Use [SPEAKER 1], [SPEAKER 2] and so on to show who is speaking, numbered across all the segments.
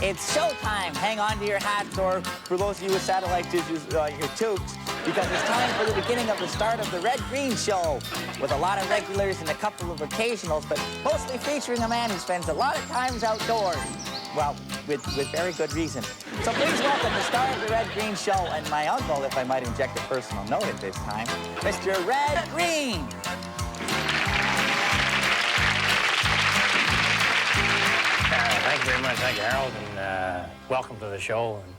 [SPEAKER 1] It's showtime. Hang on to your hats, or for those of you with satellite dishes, your toques, because it's time for the beginning of the start of the Red Green Show, with a lot of regulars and a couple of occasionals, but mostly featuring a man who spends a lot of times outdoors. Well, with very good reason. So please welcome the star of the Red Green Show, and my uncle, if I might inject a personal note at this time, Mr. Red Green.
[SPEAKER 2] Thank you very much. Thank you, Harold, and welcome to the show. And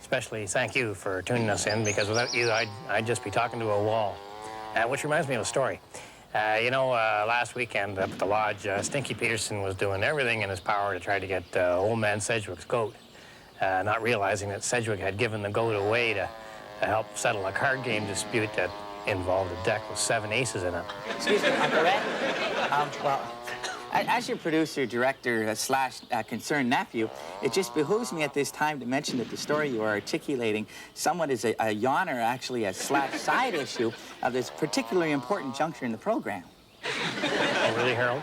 [SPEAKER 2] especially thank you for tuning us in, because without you, I'd just be talking to a wall. Which reminds me of a story. Last weekend up at the lodge, Stinky Peterson was doing everything in his power to try to get old man Sedgwick's goat, not realizing that Sedgwick had given the goat away to help settle a card game dispute that involved a deck with 7 aces in it.
[SPEAKER 1] Excuse me, Uncle Red? As your producer, director, slash concerned nephew, it just behooves me at this time to mention that the story you are articulating somewhat is a yawner, actually a slash side issue of this particularly important juncture in the program.
[SPEAKER 2] Oh, really, Harold?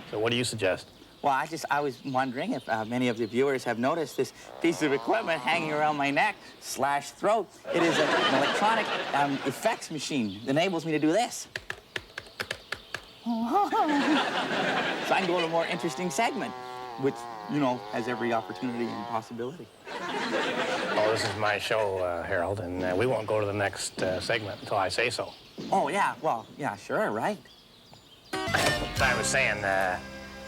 [SPEAKER 2] So what do you suggest?
[SPEAKER 1] Well, I was wondering if many of the viewers have noticed this piece of equipment hanging around my neck slash throat. It is an electronic effects machine that enables me to do this. So I can go to a more interesting segment, which, has every opportunity and possibility.
[SPEAKER 2] Oh, this is my show, Harold, and we won't go to the next segment until I say so.
[SPEAKER 1] Oh, yeah, well, yeah, sure, right.
[SPEAKER 2] As I was saying,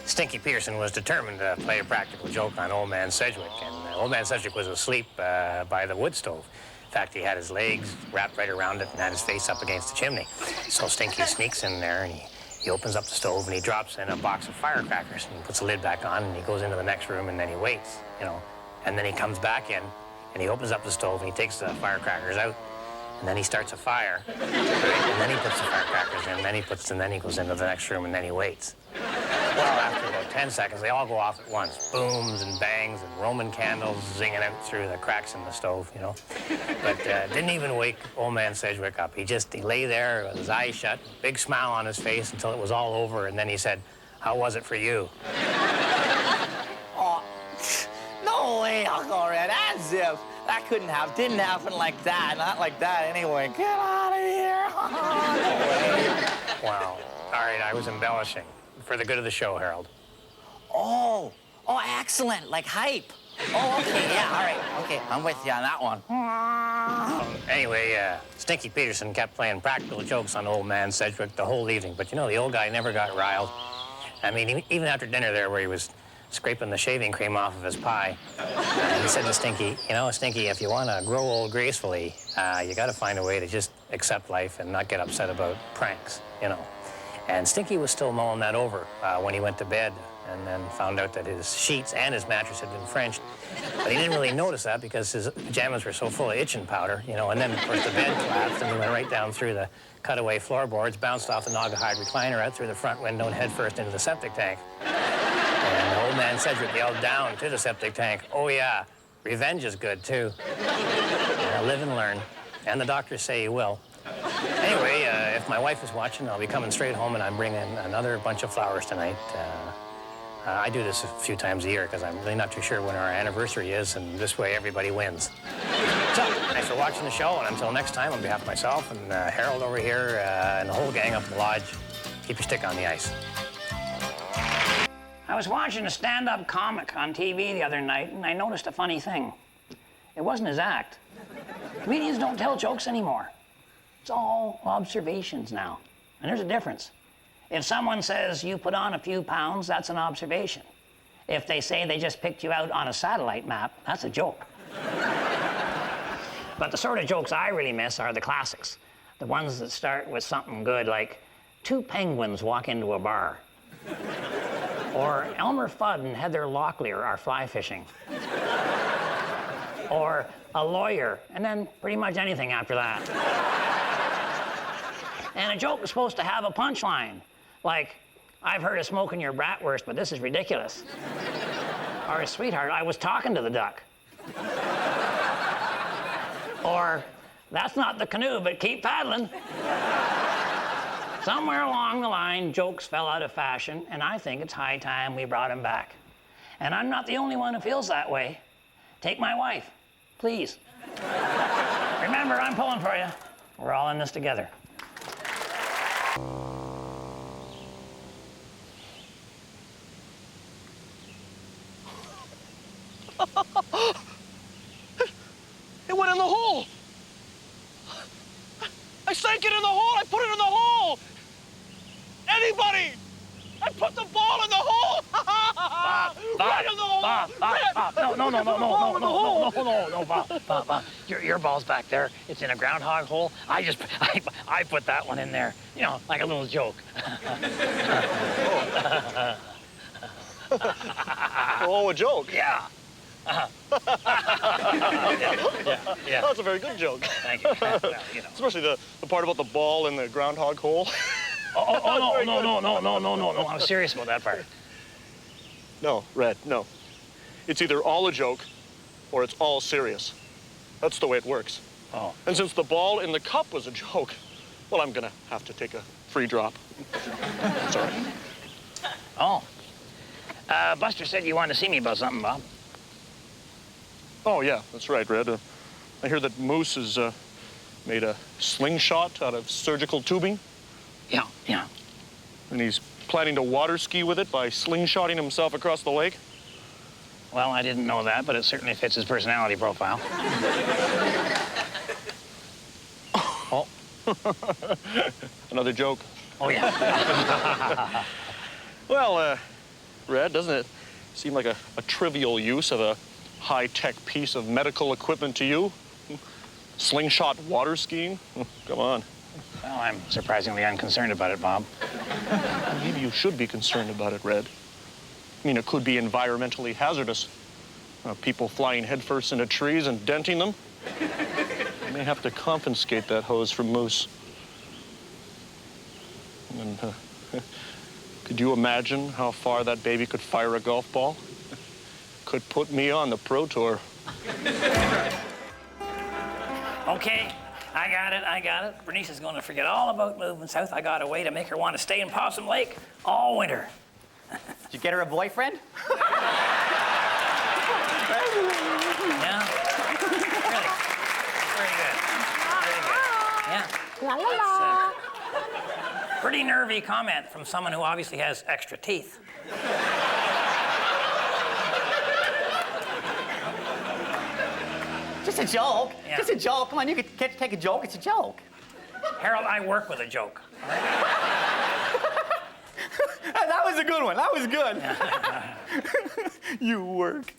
[SPEAKER 2] Stinky Peterson was determined to play a practical joke on old man Sedgwick, and old man Sedgwick was asleep by the wood stove. In fact, he had his legs wrapped right around it and had his face up against the chimney. So Stinky sneaks in there, and he opens up the stove, and he drops in a box of firecrackers, and he puts the lid back on, and he goes into the next room, and then he waits, And then he comes back in, and he opens up the stove, and he takes the firecrackers out, and then he starts a fire, right? And then he puts the firecrackers in, and then he goes into the next room, and then he waits. Well, after about 10 seconds, they all go off at once. Booms and bangs and Roman candles zinging out through the cracks in the stove, But didn't even wake old man Sedgwick up. He lay there with his eyes shut, big smile on his face until it was all over, and then he said, "How was it for you?"
[SPEAKER 1] Oh, no way, Uncle Red. As if that didn't happen like that. Not like that anyway. Get out of here. No way.
[SPEAKER 2] Wow. All right, I was embellishing. For the good of the show, Harold.
[SPEAKER 1] Oh, excellent, like hype. Oh, okay, yeah, all right, okay, I'm with you on that one.
[SPEAKER 2] Anyway, Stinky Peterson kept playing practical jokes on old man Sedgwick the whole evening, but the old guy never got riled. I mean, even after dinner there, where he was scraping the shaving cream off of his pie, he said to Stinky, Stinky, if you want to grow old gracefully, you got to find a way to just accept life and not get upset about pranks, And Stinky was still mulling that over when he went to bed, and then found out that his sheets and his mattress had been Frenched. But he didn't really notice that because his pajamas were so full of itching powder, and then, of course, the bed collapsed, and he went right down through the cutaway floorboards, bounced off the Naugahyde recliner out through the front window and head first into the septic tank. And old man Sedgwick yelled down to the septic tank, "Oh, yeah, revenge is good, too." Live and learn, and the doctors say you will. Anyway, if my wife is watching, I'll be coming straight home, and I'm bringing another bunch of flowers tonight. I do this a few times a year because I'm really not too sure when our anniversary is, and this way everybody wins. So, thanks for watching the show, and until next time, on behalf of myself and Harold over here and the whole gang up in the lodge, keep your stick on the ice.
[SPEAKER 3] I was watching a stand-up comic on TV the other night, and I noticed a funny thing. It wasn't his act. Comedians don't tell jokes anymore. It's all observations now. And there's a difference. If someone says you put on a few pounds, that's an observation. If they say they just picked you out on a satellite map, that's a joke. But the sort of jokes I really miss are the classics. The ones that start with something good like, 2 penguins walk into a bar. Or Elmer Fudd and Heather Locklear are fly fishing. Or a lawyer, and then pretty much anything after that. And a joke is supposed to have a punchline, like, "I've heard of smoking your bratwurst, but this is ridiculous." Or, "Sweetheart, I was talking to the duck." Or, "That's not the canoe, but keep paddling." Somewhere along the line, jokes fell out of fashion, and I think it's high time we brought them back. And I'm not the only one who feels that way. Take my wife, please. Remember, I'm pulling for you. We're all in this together.
[SPEAKER 4] It went in the hole. I sank it in the hole. I put it in the hole. Anybody? I put the ball in the hole. Right in the hole.
[SPEAKER 3] Bob, no, Bob. Your ball's back there. It's in a groundhog hole. I put that one in there. You know, like a little joke.
[SPEAKER 4] Oh, a joke.
[SPEAKER 3] Yeah. Yeah.
[SPEAKER 4] That's a very good joke.
[SPEAKER 3] Thank you. Well, you know.
[SPEAKER 4] Especially the part about the ball in the groundhog hole.
[SPEAKER 3] No. I'm serious about that part.
[SPEAKER 4] No, Red, no. It's either all a joke or it's all serious. That's the way it works.
[SPEAKER 3] Oh.
[SPEAKER 4] And since the ball in the cup was a joke, well, I'm gonna have to take a free drop. Sorry.
[SPEAKER 3] Oh. Buster said you wanted to see me about something, Bob.
[SPEAKER 4] Oh, yeah, that's right, Red. I hear that Moose has made a slingshot out of surgical tubing.
[SPEAKER 3] Yeah.
[SPEAKER 4] And he's planning to water ski with it by slingshotting himself across the lake.
[SPEAKER 3] Well, I didn't know that, but it certainly fits his personality profile. Oh.
[SPEAKER 4] Another joke.
[SPEAKER 3] Oh, yeah.
[SPEAKER 4] Well, Red, doesn't it seem like a trivial use of a high-tech piece of medical equipment to you? Slingshot water skiing? Come on.
[SPEAKER 3] Well, I'm surprisingly unconcerned about it, Bob.
[SPEAKER 4] Maybe you should be concerned about it, Red. I mean, it could be environmentally hazardous. People flying headfirst into trees and denting them. You may have to confiscate that hose from Moose. And, could you imagine how far that baby could fire a golf ball? Could put me on the Pro Tour.
[SPEAKER 3] Okay, I got it. Bernice is going to forget all about moving south. I got a way to make her want to stay in Possum Lake all winter.
[SPEAKER 1] Did you get her a boyfriend?
[SPEAKER 3] Yeah. Really. Very good. Yeah.
[SPEAKER 5] La la la.
[SPEAKER 3] Pretty nervy comment from someone who obviously has extra teeth.
[SPEAKER 1] Just a joke.
[SPEAKER 3] Yeah.
[SPEAKER 1] Just a joke. Come on, you can't take a joke. It's a joke.
[SPEAKER 3] Harold, I work with a joke.
[SPEAKER 1] That was a good one. That was good. You work.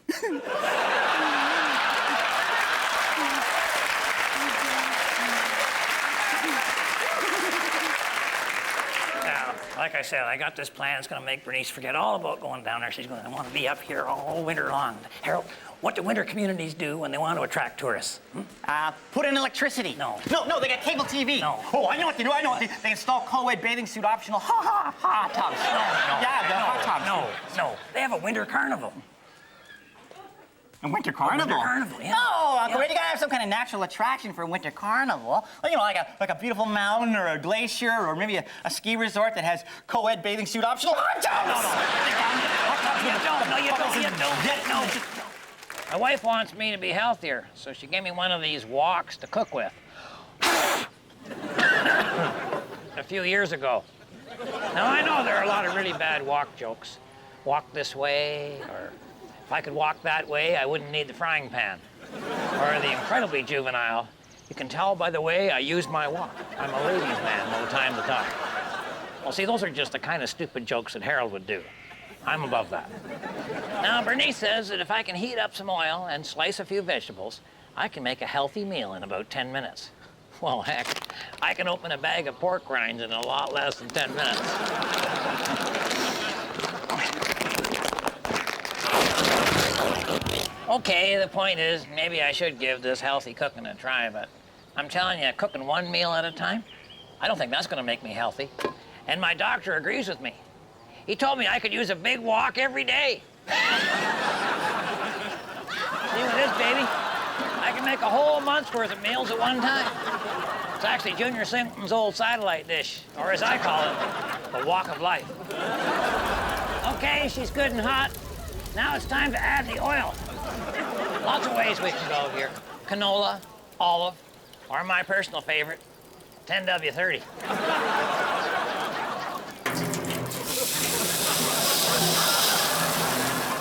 [SPEAKER 3] Now, like I said, I got this plan. It's going to make Bernice forget all about going down there. She's going to want to be up here all winter long. Harold, what do winter communities do when they want to attract tourists?
[SPEAKER 1] Put in electricity.
[SPEAKER 3] No.
[SPEAKER 1] No, they got cable TV.
[SPEAKER 3] No.
[SPEAKER 1] Oh, I know what they do. I know. They install co-ed bathing suit optional hot tubs. Yeah, the hot tubs.
[SPEAKER 3] No. They have a winter carnival.
[SPEAKER 1] A winter carnival?
[SPEAKER 3] Winter carnival, yeah.
[SPEAKER 1] No, Uncle
[SPEAKER 3] Yeah.
[SPEAKER 1] Red, you gotta have some kind of natural attraction for a winter carnival. Well, you know, like a beautiful mountain or a glacier or maybe a ski resort that has co-ed bathing suit optional hot tubs.
[SPEAKER 3] You don't. My wife wants me to be healthier, so she gave me one of these walks to cook with. A few years ago. Now, I know there are a lot of really bad walk jokes. Walk this way, or if I could walk that way, I wouldn't need the frying pan. Or the incredibly juvenile, you can tell by the way I use my walk. I'm a ladies' man, no time to talk. Well, see, those are just the kind of stupid jokes that Harold would do. I'm above that. Now, Bernice says that if I can heat up some oil and slice a few vegetables, I can make a healthy meal in about 10 minutes. Well, heck, I can open a bag of pork rinds in a lot less than 10 minutes. Okay, the point is, maybe I should give this healthy cooking a try, but I'm telling you, cooking one meal at a time, I don't think that's gonna make me healthy. And my doctor agrees with me. He told me I could use a big walk every day. See with this, baby? I can make a whole month's worth of meals at one time. It's actually Junior Singleton's old satellite dish, or as I call it, the walk of life. Okay, she's good and hot. Now it's time to add the oil. Lots of ways we can go here. Canola, olive, or my personal favorite, 10W30.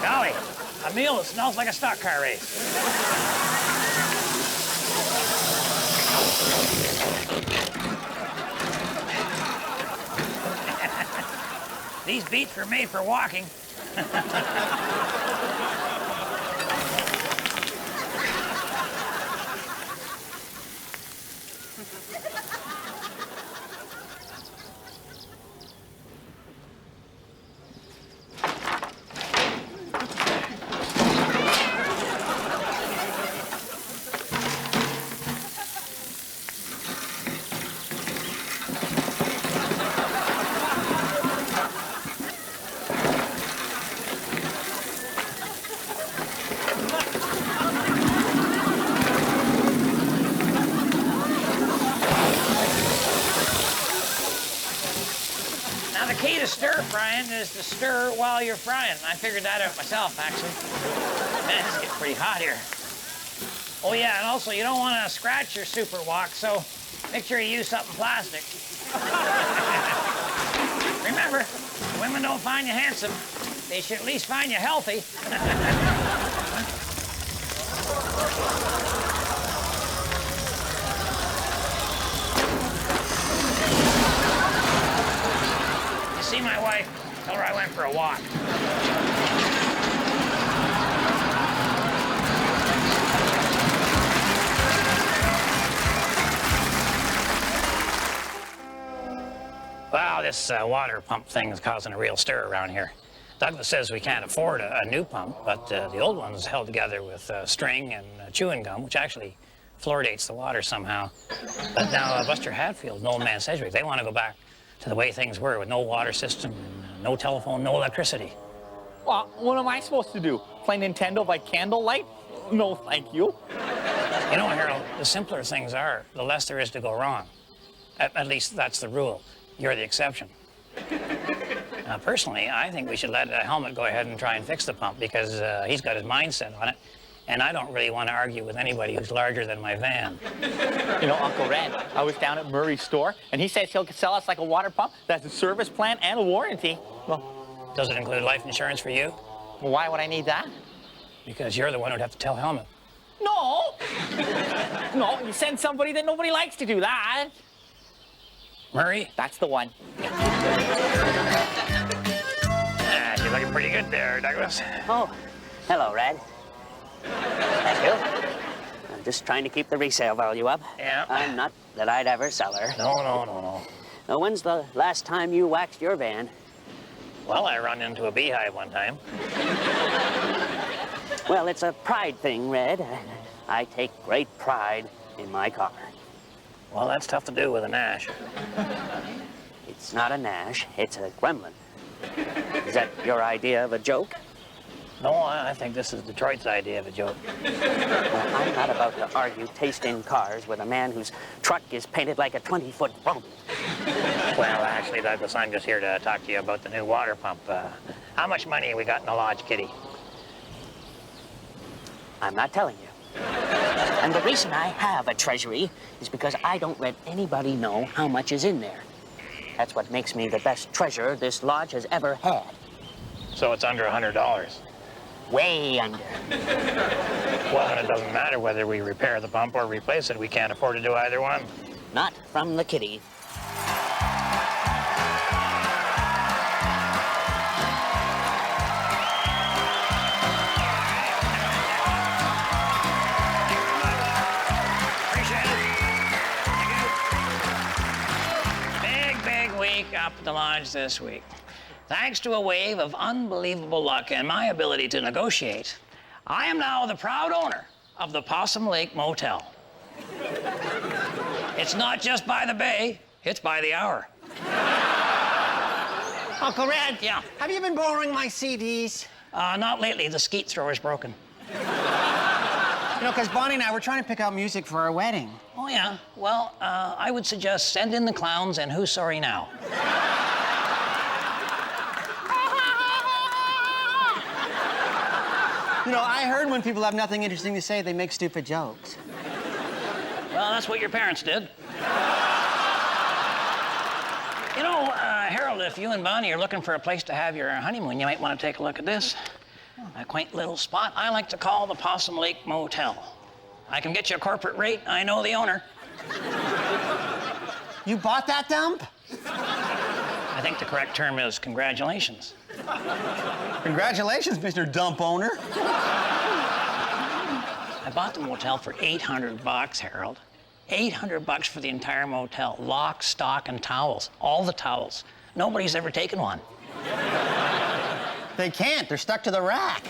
[SPEAKER 3] Golly, a meal that smells like a stock car race. These beets were made for walking. Frying is to stir while you're frying. I figured that out myself, actually. Man, it's getting pretty hot here. Oh, yeah, and also, you don't want to scratch your super wok, so make sure you use something plastic. Remember, women don't find you handsome. They should at least find you healthy. See my wife, tell her I went for a walk. Wow, this water pump thing is causing a real stir around here. Douglas says we can't afford a new pump, but the old one's held together with string and chewing gum, which actually fluoridates the water somehow. But now Buster Hatfield and Old Man Sedgwick, they want to go back to the way things were with no water system, no telephone, no electricity.
[SPEAKER 1] Well, what am I supposed to do? Play Nintendo by candlelight? No, thank you.
[SPEAKER 3] You know, Harold, the simpler things are, the less there is to go wrong. At least that's the rule. You're the exception. Personally, I think we should let Helmut go ahead and try and fix the pump because he's got his mind set on it. And I don't really want to argue with anybody who's larger than my van.
[SPEAKER 1] You know, Uncle Red, I was down at Murray's store, and he says he'll sell us like a water pump that has a service plan and a warranty. Well,
[SPEAKER 3] does it include life insurance for you?
[SPEAKER 1] Well, why would I need that?
[SPEAKER 3] Because you're the one who'd have to tell Helmut.
[SPEAKER 1] No! No, you send somebody that nobody likes to do that.
[SPEAKER 3] Murray?
[SPEAKER 1] That's the one.
[SPEAKER 3] Ah, you're looking pretty good there, Douglas.
[SPEAKER 5] Oh, hello, Red. Thank you. I'm just trying to keep the resale value up.
[SPEAKER 3] Yeah.
[SPEAKER 5] I'm not that I'd ever sell her.
[SPEAKER 3] No.
[SPEAKER 5] When's the last time you waxed your van?
[SPEAKER 3] Well, I run into a beehive one time.
[SPEAKER 5] Well, it's a pride thing, Red. I take great pride in my car.
[SPEAKER 3] Well, that's tough to do with a Nash.
[SPEAKER 5] It's not a Nash, it's a Gremlin. Is that your idea of a joke?
[SPEAKER 3] No, I think this is Detroit's idea of a joke.
[SPEAKER 5] Well, I'm not about to argue taste in cars with a man whose truck is painted like a 20-foot road.
[SPEAKER 3] Well, actually, Douglas, I'm just here to talk to you about the new water pump. How much money have we got in the lodge, kitty?
[SPEAKER 5] I'm not telling you. And the reason I have a treasury is because I don't let anybody know how much is in there. That's what makes me the best treasurer this lodge has ever had.
[SPEAKER 3] So it's under $100.
[SPEAKER 5] Way under.
[SPEAKER 3] Well, then it doesn't matter whether we repair the pump or replace it. We can't afford to do either one.
[SPEAKER 5] Not from the kitty.
[SPEAKER 3] Appreciate it. Thank you. Big week up at the lodge this week. Thanks to a wave of unbelievable luck and my ability to negotiate, I am now the proud owner of the Possum Lake Motel. It's not just by the bay, it's by the hour.
[SPEAKER 6] Uncle Red?
[SPEAKER 3] Yeah?
[SPEAKER 6] Have you been borrowing my CDs?
[SPEAKER 3] Not lately. The skeet thrower's broken.
[SPEAKER 6] You know, because Bonnie and I were trying to pick out music for our wedding.
[SPEAKER 3] Oh, yeah? Well, I would suggest Send in the Clowns and Who's Sorry Now?
[SPEAKER 6] You know, I heard when people have nothing interesting to say, they make stupid jokes.
[SPEAKER 3] Well, that's what your parents did. You know, Harold, if you and Bonnie are looking for a place to have your honeymoon, you might want to take a look at this. A quaint little spot I like to call the Possum Lake Motel. I can get you a corporate rate. I know the owner.
[SPEAKER 6] You bought that dump?
[SPEAKER 3] I think the correct term is congratulations.
[SPEAKER 6] Congratulations, Mr. Dump Owner.
[SPEAKER 3] I bought the motel for $800, Harold. $800 for the entire motel. Lock, stock, and towels. All the towels. Nobody's ever taken one.
[SPEAKER 6] They can't. They're stuck to the rack.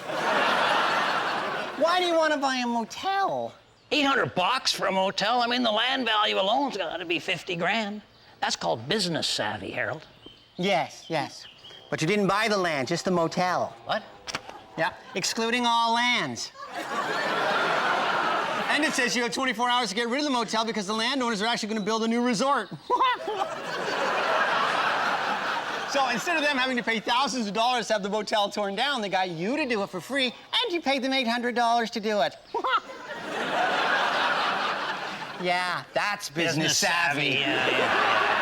[SPEAKER 6] Why do you want to buy a motel?
[SPEAKER 3] $800 for a motel? I mean, the land value alone's got to be 50 grand. That's called business savvy, Harold.
[SPEAKER 6] Yes, yes. But you didn't buy the land, just the motel.
[SPEAKER 3] What?
[SPEAKER 6] Yeah, excluding all lands. And it says you have 24 hours to get rid of the motel because the landowners are actually going to build a new resort. So instead of them having to pay thousands of dollars to have the motel torn down, they got you to do it for free, and you paid them $800 to do it. Yeah, that's business savvy.
[SPEAKER 3] Yeah.